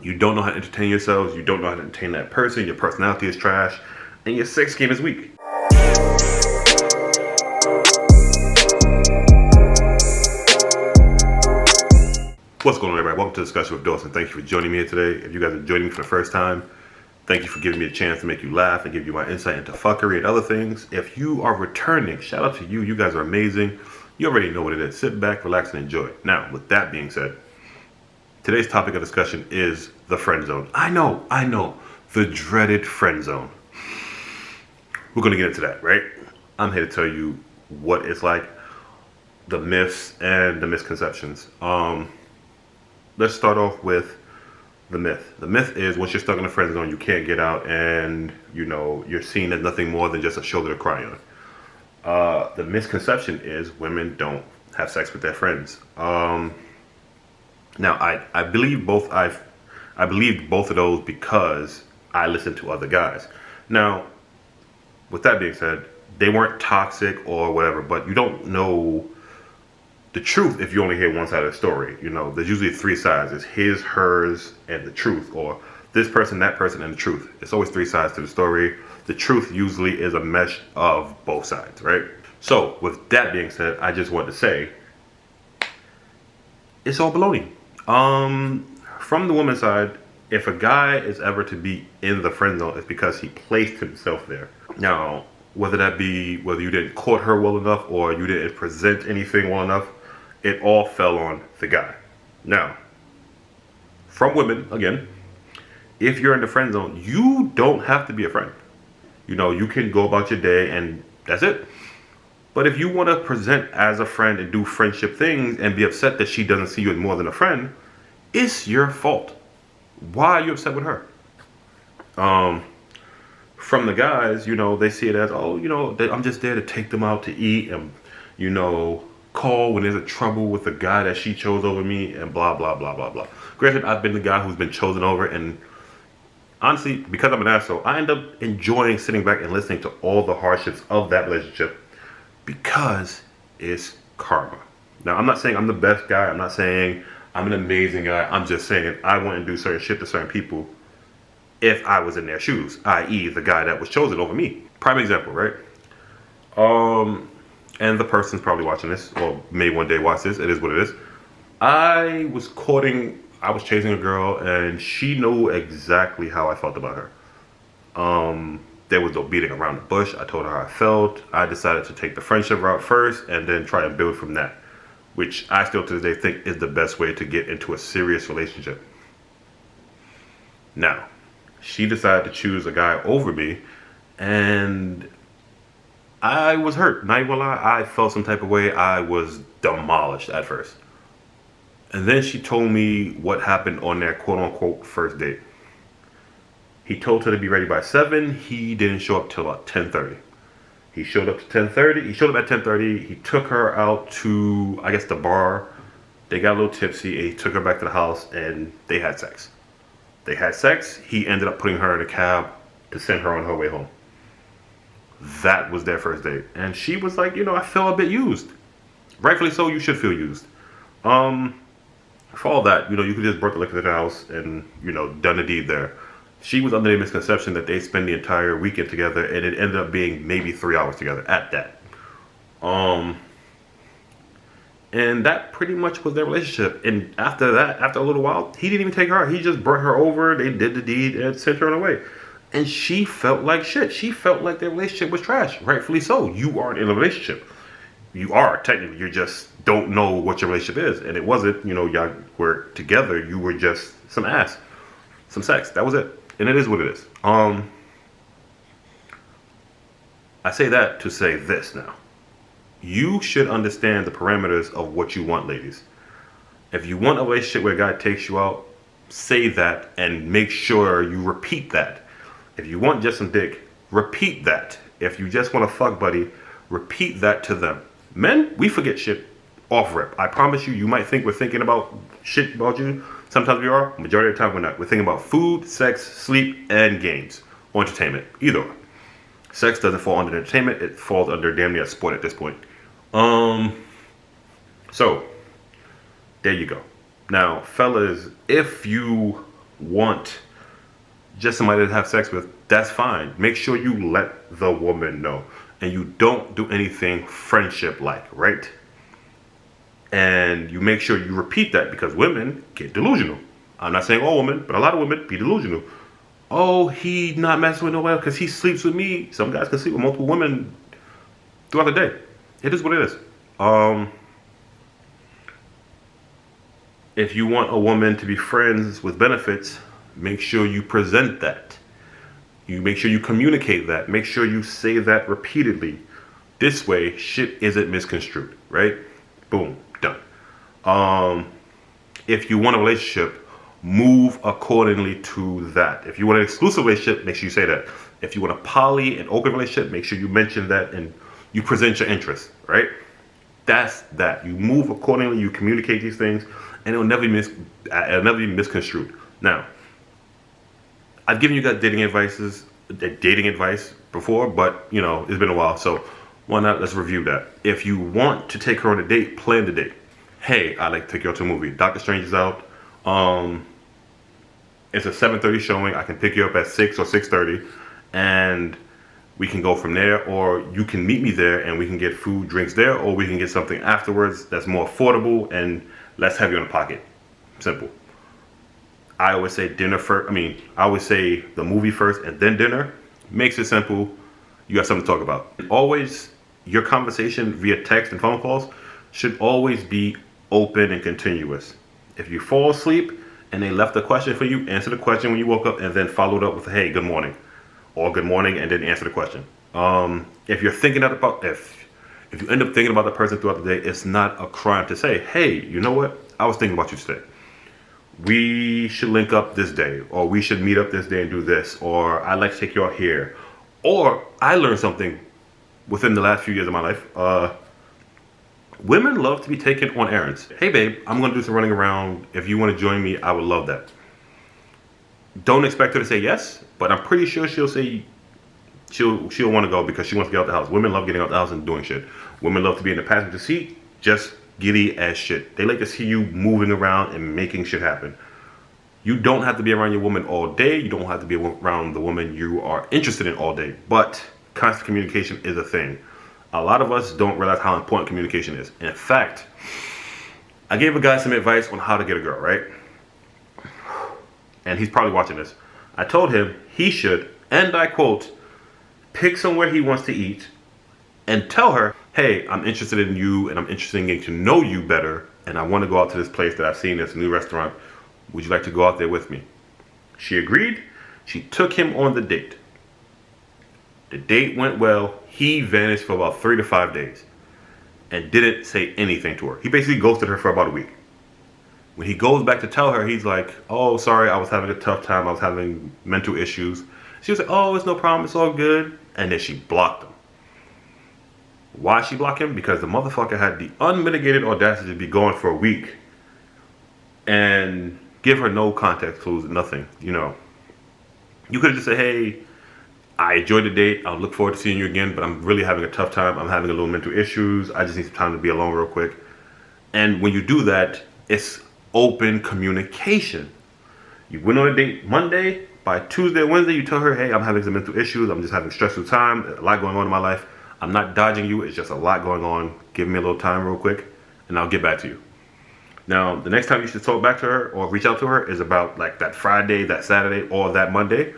You don't know how to entertain yourselves. You don't know how to entertain that person. Your personality is trash. And your sex game is weak. What's going on, everybody? Welcome to Discussion with Dawson. Thank you for joining me here today. If you guys are joining me for the first time, thank you for giving me a chance to make you laugh and give you my insight into fuckery and other things. If you are returning, shout out to you. You guys are amazing. You already know what it is. Sit back, relax, and enjoy. Now, with that being said, today's topic of discussion is the friend zone. I know, the dreaded friend zone. We're going to get into that, right? I'm here to tell you what it's like, the myths and the misconceptions. Let's start off with the myth. The myth is once you're stuck in the friend zone, you can't get out, and you're seen as nothing more than just a shoulder to cry on. The misconception is women don't have sex with their friends. Now, I believe both. I believed both of those because I listened to other guys. Now, with that being said, they weren't toxic or whatever, but you don't know the truth if you only hear one side of the story. There's usually three sides. It's his, hers, and the truth, or this person, that person, and the truth. It's always three sides to the story. The truth usually is a mesh of both sides, right? So, with that being said, I just want to say, it's all baloney. From the woman's side, if a guy is ever to be in the friend zone, it's because he placed himself there. Now, whether you didn't court her well enough or you didn't present anything well enough, it all fell on the guy. Now, from women, again, if you're in the friend zone, you don't have to be a friend. You can go about your day and that's it. But if you want to present as a friend and do friendship things and be upset that she doesn't see you as more than a friend, it's your fault. Why are you upset with her? From the guys, they see it as, I'm just there to take them out to eat and, call when there's a trouble with the guy that she chose over me and blah, blah, blah, blah, blah. Granted, I've been the guy who's been chosen over, and honestly, because I'm an asshole, I end up enjoying sitting back and listening to all the hardships of that relationship because it's karma. Now, I'm not saying I'm the best guy. I'm not saying I'm an amazing guy. I'm just saying I wouldn't do certain shit to certain people if I was in their shoes, i.e. the guy that was chosen over me. Prime example, right? And the person's probably watching this, or may one day watch this. It is what it is. I was chasing a girl, and she knew exactly how I felt about her. There was no beating around the bush. I told her how I felt. I decided to take the friendship route first, and then try and build from that, which I still to this day think is the best way to get into a serious relationship. Now, she decided to choose a guy over me, and I was hurt. Not even gonna lie, I felt some type of way. I was demolished at first. And then she told me what happened on their quote-unquote first date. He told her to be ready by 7. He didn't show up till about 10:30. He showed up at 10:30. He took her out to, I guess, the bar. They got a little tipsy, and he took her back to the house, and they had sex. He ended up putting her in a cab to send her on her way home. That was their first date. And she was like, I feel a bit used. Rightfully so, you should feel used. For all that, you could just brought the liquor to the house and, done the deed there. She was under the misconception that they spend the entire weekend together, and it ended up being maybe 3 hours together at that. And that pretty much was their relationship. And after that, after a little while, he didn't even take her out. He just brought her over, they did the deed, and sent her on her way. And she felt like shit. She felt like their relationship was trash. Rightfully so. You aren't in a relationship. You are, technically. You just don't know what your relationship is. And it wasn't, y'all were together. You were just some ass. Some sex. That was it. And it is what it is. I say that to say this now. You should understand the parameters of what you want, ladies. If you want a relationship where a guy takes you out, say that and make sure you repeat that. If you want just some dick, repeat that. If you just want a fuck buddy, repeat that to them. Men, we forget shit off rip. I promise you, you might think we're thinking about shit about you. Sometimes we are. Majority of the time we're not. We're thinking about food, sex, sleep, and games. Or entertainment. Either one. Sex doesn't fall under entertainment. It falls under damn near sport at this point. So, there you go. Now, fellas, if you want just somebody to have sex with, that's fine. Make sure you let the woman know. And you don't do anything friendship-like, right? And you make sure you repeat that, because women get delusional. I'm not saying all women, but a lot of women be delusional. Oh, he not messing with nobody because he sleeps with me. Some guys can sleep with multiple women throughout the day. It is what it is. If you want a woman to be friends with benefits, make sure you present that. You make sure you communicate that. Make sure you say that repeatedly. This way, shit isn't misconstrued, right? Boom, done. If you want a relationship, move accordingly to that. If you want an exclusive relationship, make sure you say that. If you want a poly and open relationship, make sure you mention that and you present your interests, right? That's that. You move accordingly, you communicate these things, and it'll never be misconstrued. Now, I've given you guys dating advice before, but you know, it's been a while, so why not? Let's review that. If you want to take her on a date, plan the date. Hey, I'd like to take you out to a movie. Doctor Strange is out. It's a 7:30 showing. I can pick you up at 6 or 6:30, and we can go from there. Or you can meet me there, and we can get food, drinks there, or we can get something afterwards that's more affordable and less heavy on the pocket. Simple. I always say I always say the movie first and then dinner. Makes it simple. You got something to talk about. Always, your conversation via text and phone calls should always be open and continuous. If you fall asleep and they left a question for you, answer the question when you woke up and then followed up with, hey, good morning. Or good morning, and then answer the question. If you're thinking about, if you end up thinking about the person throughout the day, it's not a crime to say, hey, you know what? I was thinking about you today. We should link up this day, or we should meet up this day and do this, or I'd like to take you out here. Or I learned something within the last few years of my life. Women love to be taken on errands. Hey babe, I'm gonna do some running around. If you wanna join me, I would love that. Don't expect her to say yes, but I'm pretty sure she'll say she'll want to go because she wants to get out the house. Women love getting out the house and doing shit. Women love to be in the passenger seat, just giddy as shit. They like to see you moving around and making shit happen. You don't have to be around your woman all day. You don't have to be around the woman you are interested in all day. But constant communication is a thing. A lot of us don't realize how important communication is. In fact, I gave a guy some advice on how to get a girl, right? And he's probably watching this. I told him he should, and I quote, pick somewhere he wants to eat and tell her, hey, I'm interested in you and I'm interested in getting to know you better, and I want to go out to this place that I've seen, this new restaurant. Would you like to go out there with me? She agreed. She took him on the date. The date went well. He vanished for about 3 to 5 days and didn't say anything to her. He basically ghosted her for about a week. When he goes back to tell her, he's like, oh, sorry, I was having a tough time. I was having mental issues. She was like, oh, it's no problem. It's all good. And then she blocked him. Why she blocked him? Because the motherfucker had the unmitigated audacity to be gone for a week and give her no context clues, nothing, you know. You could have just said, hey, I enjoyed the date. I'll look forward to seeing you again, but I'm really having a tough time. I'm having a little mental issues. I just need some time to be alone real quick. And when you do that, it's open communication. You went on a date Monday. By Tuesday, Wednesday, you tell her, hey, I'm having some mental issues. I'm just having a stressful time. A lot going on in my life. I'm not dodging you. It's just a lot going on. Give me a little time real quick, and I'll get back to you. Now, the next time you should talk back to her or reach out to her is about like that Friday, that Saturday, or that Monday.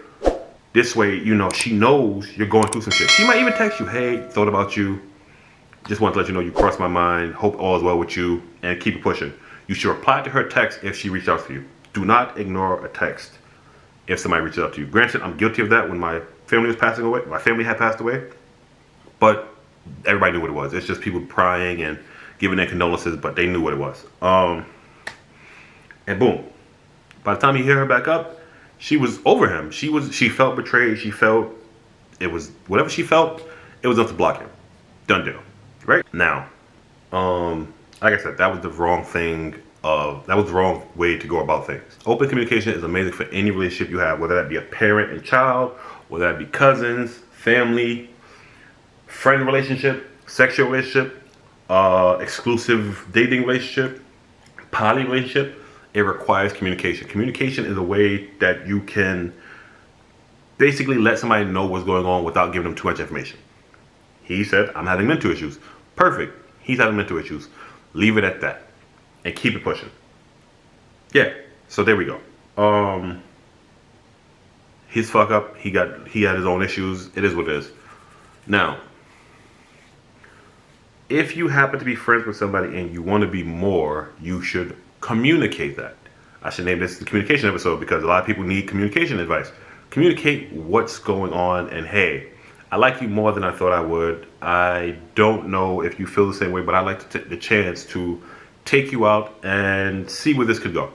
This way, you know, she knows you're going through some shit. She might even text you, hey, thought about you. Just want to let you know you crossed my mind. Hope all is well with you, and keep it pushing. You should reply to her text if she reached out to you. Do not ignore a text if somebody reaches out to you. Granted, I'm guilty of that when my family was passing away. My family had passed away. But everybody knew what it was. It's just people prying and giving their condolences, but they knew what it was. And boom. By the time he hit her back up, she was over him. She felt betrayed. She felt whatever she felt, it was enough to block him. Done deal. Right? Now, like I said, that was the wrong way to go about things. Open communication is amazing for any relationship you have, whether that be a parent and child, whether that be cousins, family, friend relationship, sexual relationship, exclusive dating relationship, poly relationship. it requires communication. Communication is a way that you can basically let somebody know what's going on without giving them too much information. He said, I'm having mental issues. Perfect. He's having mental issues. Leave it at that. And keep it pushing. Yeah. So there we go. His fuck up. He had his own issues. It is what it is. Now, if you happen to be friends with somebody and you want to be more, you should communicate that. I should name this the communication episode because a lot of people need communication advice. Communicate what's going on and hey, I like you more than I thought I would. I don't know if you feel the same way, but I'd like to take the chance to take you out and see where this could go.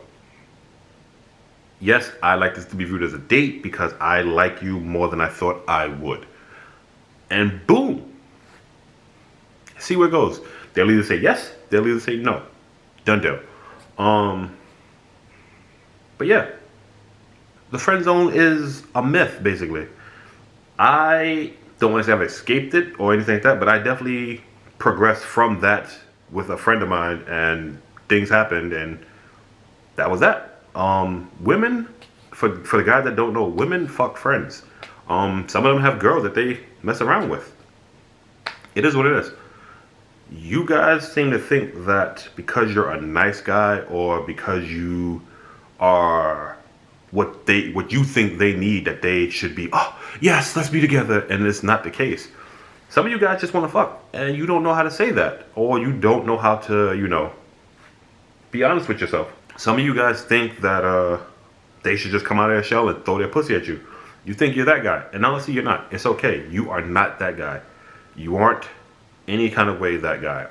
Yes, I like this to be viewed as a date because I like you more than I thought I would. And boom. See where it goes. They'll either say yes, they'll either say no. Done deal. But yeah. The friend zone is a myth, basically. I don't want to say I've escaped it or anything like that, but I definitely progressed from that with a friend of mine and things happened and that was that. Women, for the guys that don't know, women fuck friends. Some of them have girls that they mess around with. It is what it is. You guys seem to think that because you're a nice guy or because you are what you think they need, that they should be, oh yes, let's be together, and it's not the case. Some of you guys just want to fuck and you don't know how to say that, or you don't know how to, be honest with yourself. Some of you guys think that they should just come out of their shell and throw their pussy at you. You think you're that guy, and honestly you're not. It's okay. You are not that guy. You aren't any kind of way that guy.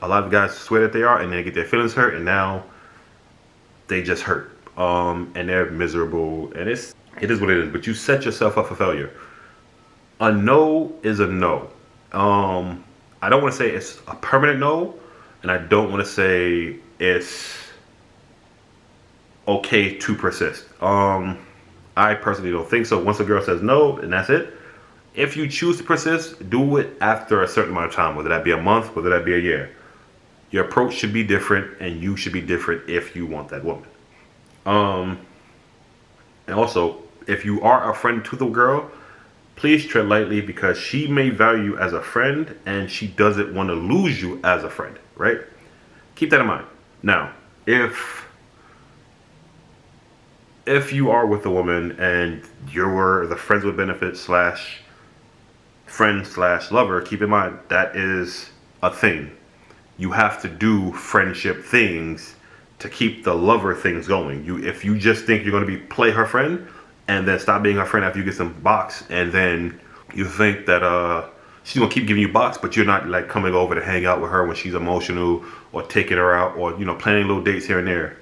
A lot of guys swear that they are, and they get their feelings hurt, and now they just hurt. And they're miserable, and it is what it is. But you set yourself up for failure. A no is a no. I don't want to say it's a permanent no, and I don't want to say it's okay to persist. I personally don't think so. Once a girl says no, and that's it. If you choose to persist, do it after a certain amount of time, whether that be a month, whether that be a year. Your approach should be different, and you should be different if you want that woman. And also, if you are a friend to the girl, please tread lightly because she may value you as a friend and she doesn't want to lose you as a friend, right? Keep that in mind. Now, if you are with a woman and you're the friends with benefits / friend / lover, keep in mind that is a thing. You have to do friendship things to keep the lover things going. If you just think you're going to play her friend and then stop being her friend after you get some box, and then you think that she's going to keep giving you box, but you're not like coming over to hang out with her when she's emotional or taking her out or planning little dates here and there.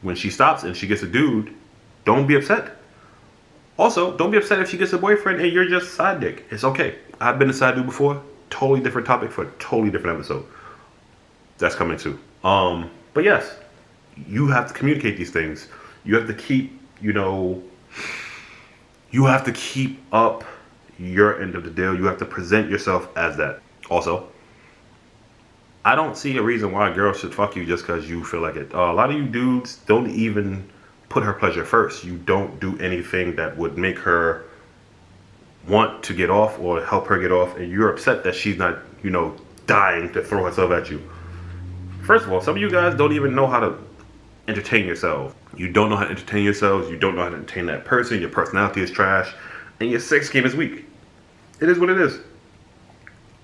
When she stops and she gets a dude, don't be upset. Also, don't be upset if she gets a boyfriend and you're just side dick. It's okay. I've been a side dude before. Totally different topic for a totally different episode. That's coming too. But yes, you have to communicate these things. You have to keep, you have to keep up your end of the deal. You have to present yourself as that. Also, I don't see a reason why a girl should fuck you just because you feel like it. A lot of you dudes don't even put her pleasure first. You don't do anything that would make her want to get off or help her get off, and you're upset that she's not, dying to throw herself at you. First of all, some of you guys don't even know how to entertain yourself. You don't know how to entertain yourselves. You don't know how to entertain that person. Your personality is trash, and your sex game is weak. It is what it is.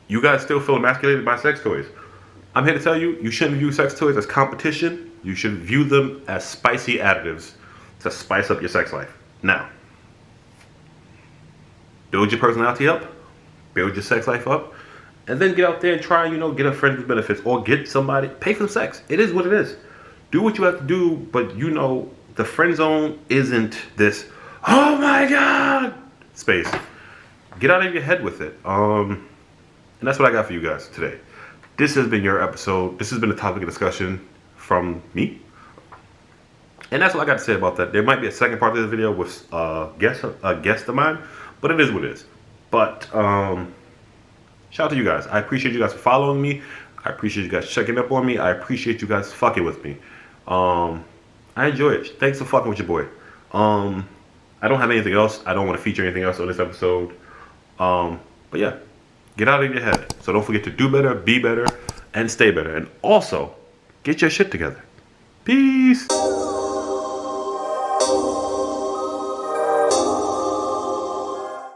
You guys still feel emasculated by sex toys. I'm here to tell you, you shouldn't view sex toys as competition. You should view them as spicy additives to spice up your sex life. Now, build your personality up, build your sex life up, and then get out there and try, get a friend with benefits or get somebody, pay for the sex. It is what it is. Do what you have to do, but the friend zone isn't this, oh my God, space. Get out of your head with it. And that's what I got for you guys today. This has been your episode. This has been a topic of discussion from me. And that's what I got to say about that. There might be a second part of this video with a guest of mine, but it is what it is. But shout out to you guys. I appreciate you guys for following me. I appreciate you guys checking up on me. I appreciate you guys fucking with me. I enjoy it. Thanks for fucking with your boy. I don't have anything else. I don't want to feature anything else on this episode. But yeah, get out of your head. So don't forget to do better, be better, and stay better. And also, get your shit together. Peace.